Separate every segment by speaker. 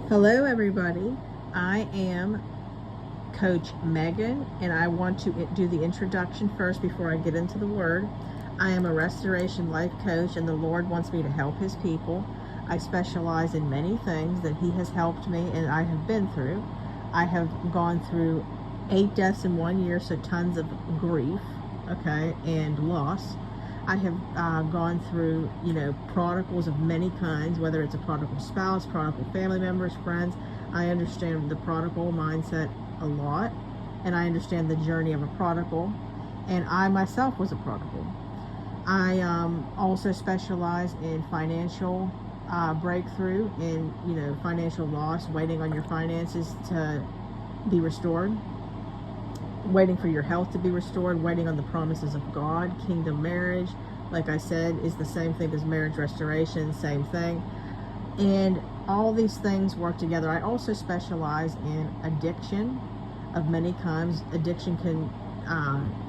Speaker 1: Hello everybody, I am Coach Megan and I want to do the introduction first before I get into the word. I am a restoration life coach and the Lord wants me to help his people. I specialize in many things that he has helped me and I have been through. I have gone through 8 deaths in 1 year, so tons of grief, okay, and loss. I have gone through, prodigals of many kinds, whether it's a prodigal spouse, prodigal family members, friends. I understand the prodigal mindset a lot, and I understand the journey of a prodigal, and I myself was a prodigal. I also specialize in financial breakthrough, in, financial loss, waiting on your finances to be restored, waiting for your health to be restored, waiting on the promises of God. Kingdom marriage, like I said, is the same thing as marriage restoration, same thing. And all these things work together. I also specialize in addiction of many kinds. Addiction can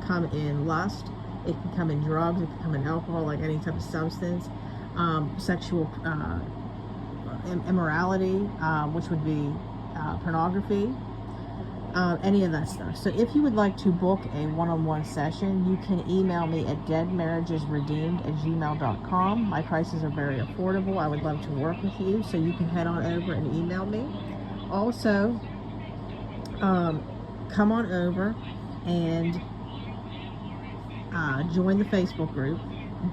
Speaker 1: come in lust, it can come in drugs, it can come in alcohol, like any type of substance, sexual immorality, which would be pornography, any of that stuff. So if you would like to book a one-on-one session, you can email me at deadmarriagesredeemed@gmail.com. My prices are very affordable. I would love to work with you, so you can head on over and email me. Also, come on over and join the Facebook group,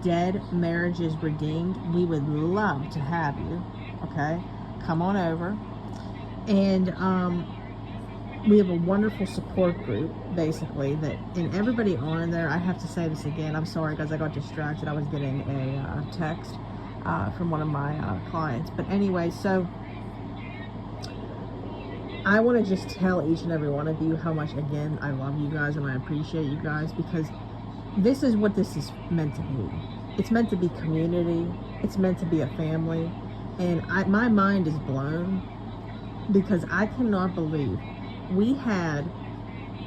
Speaker 1: Dead Marriages Redeemed. We would love to have you, okay? Come on over. And we have a wonderful support group, basically, and everybody on there, I have to say this again, I'm sorry guys, I got distracted. I was getting a text from one of my clients. But anyway, so I want to just tell each and every one of you how much, again, I love you guys and I appreciate you guys, because this is what this is meant to be. It's meant to be community. It's meant to be a family. And my mind is blown because I cannot believe we had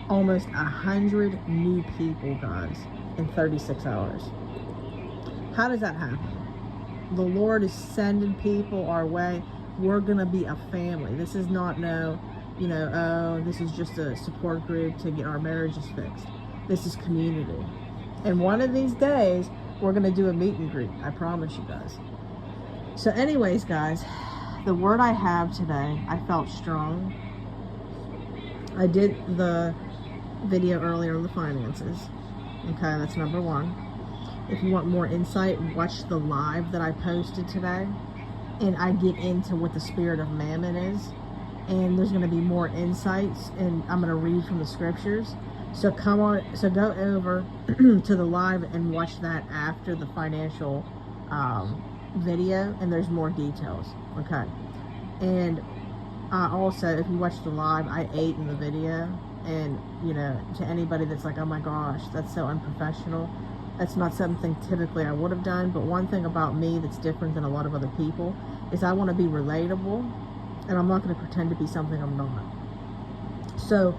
Speaker 1: almost 100 new people, guys, in 36 hours. How does that happen? The Lord is sending people our way. We're going to be a family. This is not this is just a support group to get our marriages fixed. This is community. And one of these days, we're going to do a meet and greet. I promise you guys. So anyways, guys, the word I have today, I felt strong. I did the video earlier on the finances. Okay, that's number one. If you want more insight, watch the live that I posted today. And I get into what the spirit of mammon is. And there's going to be more insights. And I'm going to read from the scriptures. So go over to the live and watch that after the financial video. And there's more details. Okay. And also, if you watch the live, I ate in the video, and to anybody that's like, oh my gosh, that's so unprofessional, that's not something typically I would have done. But one thing about me that's different than a lot of other people is I want to be relatable, and I'm not going to pretend to be something I'm not. So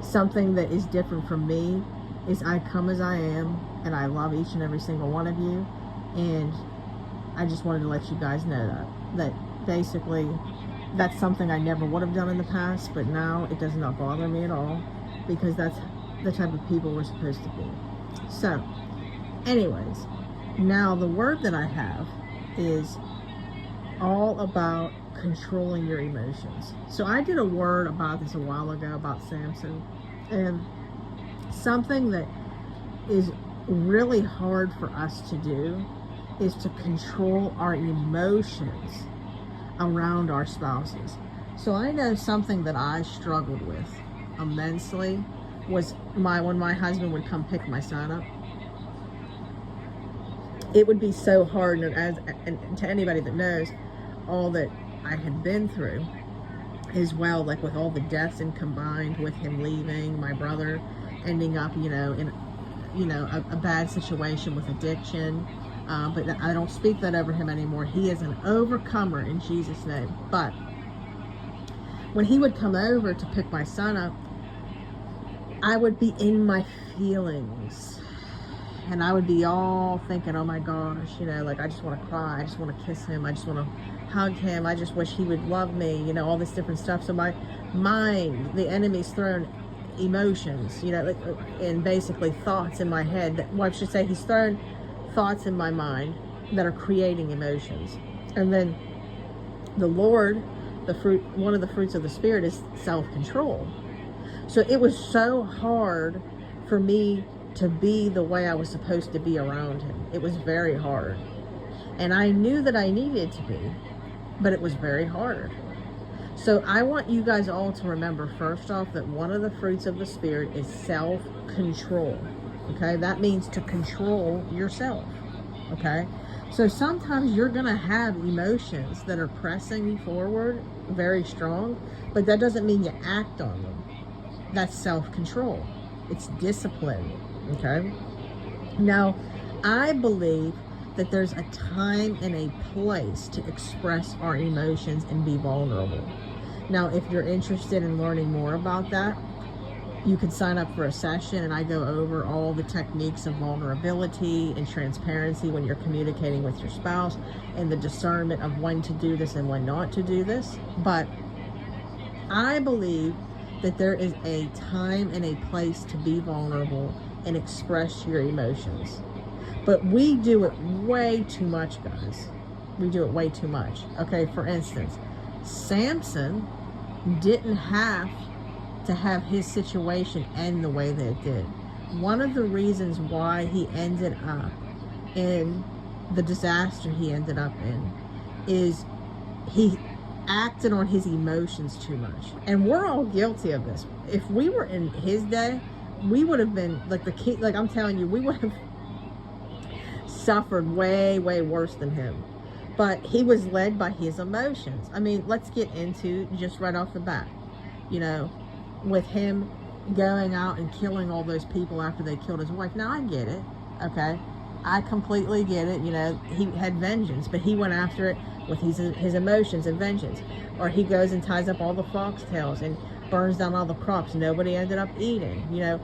Speaker 1: something that is different from me is I come as I am, and I love each and every single one of you. And I just wanted to let you guys know that basically that's something I never would have done in the past, but now it does not bother me at all, because that's the type of people we're supposed to be. So anyways, now the word that I have is all about controlling your emotions. So I did a word about this a while ago about Samson, and something that is really hard for us to do is to control our emotions around our spouses. So I know something that I struggled with immensely was when my husband would come pick my son up. It would be so hard, and to anybody that knows all that I had been through as well, like with all the deaths and combined with him leaving, my brother ending up in a bad situation with addiction. But I don't speak that over him anymore. He is an overcomer in Jesus' name. But when he would come over to pick my son up, I would be in my feelings. And I would be all thinking, oh my gosh, like I just want to cry. I just want to kiss him. I just want to hug him. I just wish he would love me, you know, all this different stuff. So my mind, the enemy's thrown emotions, you know, like, and basically thoughts in my head. Well, I should say he's thrown thoughts in my mind that are creating emotions. And then the Lord, the fruit, one of the fruits of the Spirit is self-control. So it was so hard for me to be the way I was supposed to be around him. It was very hard. And I knew that I needed to be, but it was very hard. So I want you guys all to remember, first off, that one of the fruits of the Spirit is self-control. Okay? That means to control yourself. Okay? So sometimes you're going to have emotions that are pressing you forward very strong, but that doesn't mean you act on them. That's self-control. It's discipline. Okay? Now, I believe that there's a time and a place to express our emotions and be vulnerable. Now, if you're interested in learning more about that, you can sign up for a session, and I go over all the techniques of vulnerability and transparency when you're communicating with your spouse, and the discernment of when to do this and when not to do this. But I believe that there is a time and a place to be vulnerable and express your emotions. But we do it way too much, guys. We do it way too much. Okay, for instance, Samson didn't have to have his situation end the way that it did. One of the reasons why he ended up in the disaster he ended up in is he acted on his emotions too much. And we're all guilty of this. If we were in his day, we would have been like the kid, like I'm telling you, we would have suffered way, way worse than him. But he was led by his emotions. I mean, let's get into just right off the bat, you know, with him going out and killing all those people after they killed his wife. Now, I get it, okay? I completely get it. You know, he had vengeance, but he went after it with his emotions and vengeance. Or he goes and ties up all the foxtails and burns down all the crops nobody ended up eating. You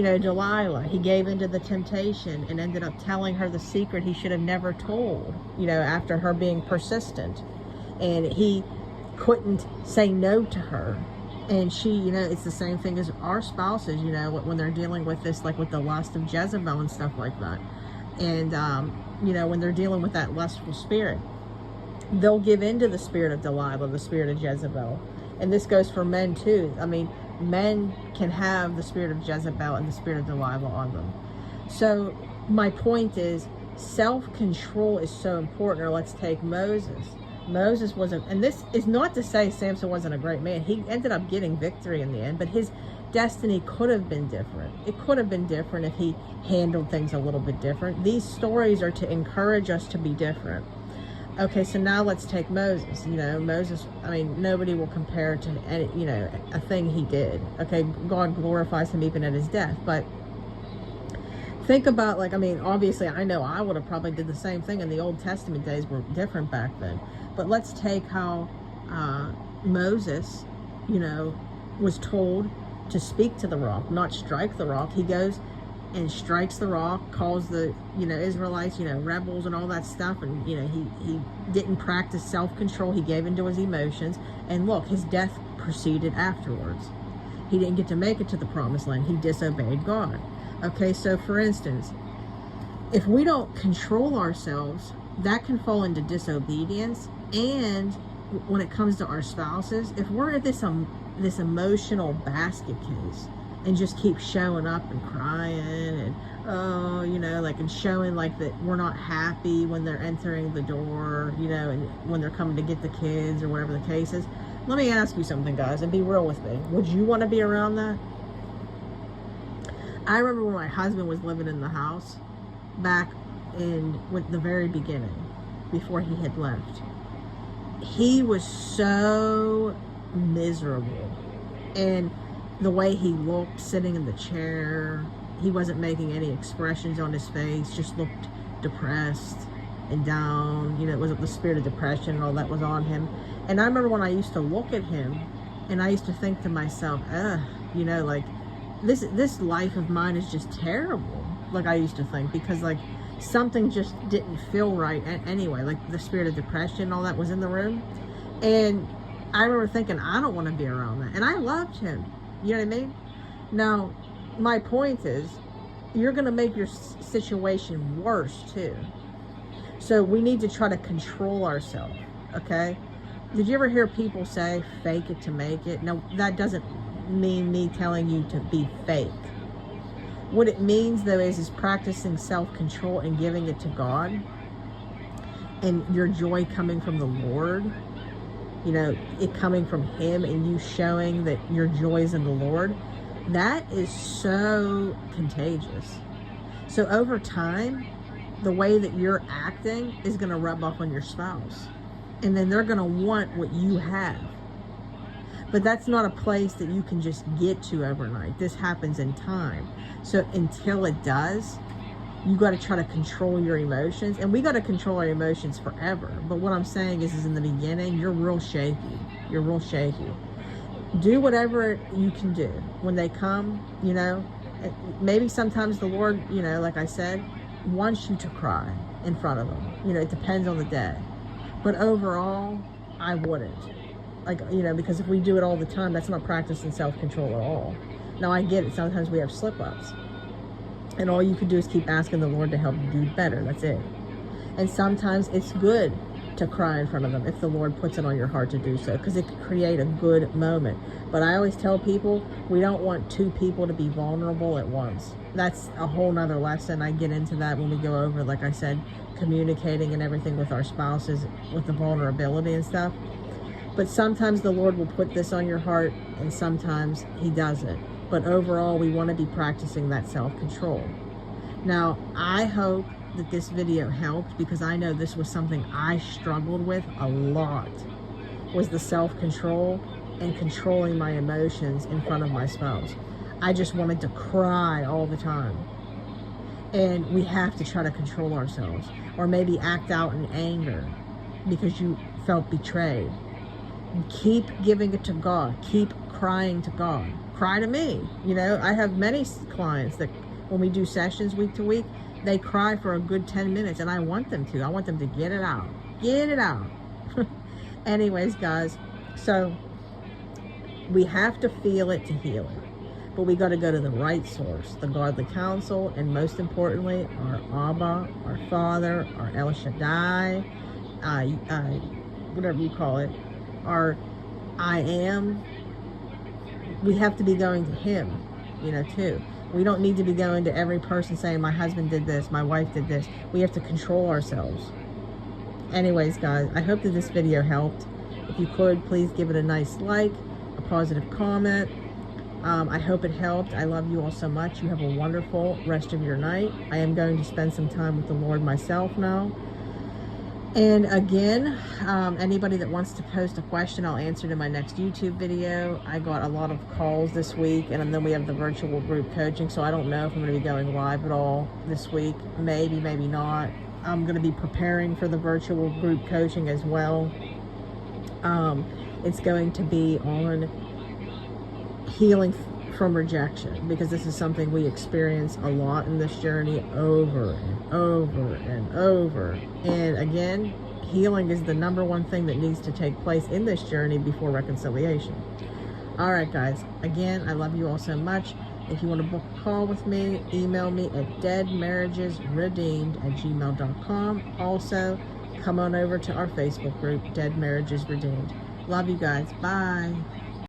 Speaker 1: know, Delilah, he gave into the temptation and ended up telling her the secret he should have never told, you know, after her being persistent. And he couldn't say no to her. And she, you know, it's the same thing as our spouses, you know, when they're dealing with this, like with the lust of Jezebel and stuff like that. And, you know, when they're dealing with that lustful spirit, they'll give into the spirit of Delilah, the spirit of Jezebel. And this goes for men too. I mean, men can have the spirit of Jezebel and the spirit of Delilah on them. So my point is, self-control is so important. Or let's take Moses. Moses wasn't, and this is not to say Samson wasn't a great man. He ended up getting victory in the end, but his destiny could have been different. It could have been different if he handled things a little bit different. These stories are to encourage us to be different. Okay, so now let's take Moses. You know, Moses, I mean, nobody will compare to any, you know, a thing he did. Okay, God glorifies him even at his death, but think about, like, I mean, obviously, I know I would have probably did the same thing, and the Old Testament days were different back then. But let's take how Moses, you know, was told to speak to the rock, not strike the rock. He goes and strikes the rock, calls the, you know, Israelites, you know, rebels and all that stuff. And, you know, he didn't practice self-control. He gave into his emotions. And look, his death proceeded afterwards. He didn't get to make it to the promised land. He disobeyed God. Okay, so for instance, if we don't control ourselves, that can fall into disobedience. And when it comes to our spouses, if we're at this emotional basket case and just keep showing up and crying and, oh, you know, like, and showing like that we're not happy when they're entering the door, you know, and when they're coming to get the kids or whatever the case is, let me ask you something, guys, and be real with me. Would you want to be around that? I remember when my husband was living in the house back in with the very beginning, before he had left. He was so miserable, and the way he looked sitting in the chair, he wasn't making any expressions on his face, just looked depressed and down. You know, it was the spirit of depression and all that was on him. And I remember when I used to look at him and I used to think to myself, you know, like, this life of mine is just terrible. Like, I used to think, because, like, something just didn't feel right anyway, like the spirit of depression and all that was in the room. And I remember thinking, I don't want to be around that. And I loved him. You know what I mean? Now, my point is, you're going to make your situation worse too. So we need to try to control ourselves, okay? Did you ever hear people say, fake it to make it? No, that doesn't mean me telling you to be fake. What it means, though, is practicing self-control and giving it to God. And your joy coming from the Lord. You know, it coming from Him and you showing that your joy is in the Lord. That is so contagious. So over time, the way that you're acting is going to rub off on your spouse. And then they're going to want what you have. But that's not a place that you can just get to overnight. This happens in time. So until it does, you got to try to control your emotions. And we got to control our emotions forever. But what I'm saying is in the beginning, you're real shaky. You're real shaky. Do whatever you can do. When they come, you know, maybe sometimes the Lord, you know, like I said, wants you to cry in front of them. You know, it depends on the day. But overall, I wouldn't. Like, you know, because if we do it all the time, that's not practicing self-control at all. Now, I get it. Sometimes we have slip-ups. And all you can do is keep asking the Lord to help you do better. That's it. And sometimes it's good to cry in front of them if the Lord puts it on your heart to do so, because it could create a good moment. But I always tell people, we don't want two people to be vulnerable at once. That's a whole nother lesson. I get into that when we go over, like I said, communicating and everything with our spouses, with the vulnerability and stuff. But sometimes the Lord will put this on your heart and sometimes He doesn't. But overall, we want to be practicing that self-control. Now, I hope that this video helped, because I know this was something I struggled with a lot, was the self-control and controlling my emotions in front of my spouse. I just wanted to cry all the time. And we have to try to control ourselves, or maybe act out in anger because you felt betrayed. Keep giving it to God. Keep crying to God. Cry to me. You know, I have many clients that when we do sessions week to week, they cry for a good 10 minutes, and I want them to. I want them to get it out. Get it out. Anyways, guys, so we have to feel it to heal it. But we got to go to the right source, the godly counsel, and most importantly, our Abba, our Father, our El Shaddai, whatever you call it, our I Am. We have to be going to Him, you know, too. We don't need to be going to every person saying, my husband did this, my wife did this. We have to control ourselves. Anyways, guys, I hope that this video helped. If you could, please give it a nice like, a positive comment. I hope it helped. I love you all so much. You have a wonderful rest of your night. I am going to spend some time with the Lord myself now. And again, anybody that wants to post a question, I'll answer it in my next YouTube video. I got a lot of calls this week, and then we have the virtual group coaching, so I don't know if I'm going to be going live at all this week. Maybe, maybe not. I'm going to be preparing for the virtual group coaching as well. It's going to be on healing from rejection, because this is something we experience a lot in this journey, over and over and over. And again, healing is the number one thing that needs to take place in this journey before reconciliation. All right, guys, again, I love you all so much. If you want to book a call with me, email me at deadmarriagesredeemed@gmail.com. Also, come on over to our Facebook group, Dead Marriages Redeemed. Love you guys. Bye.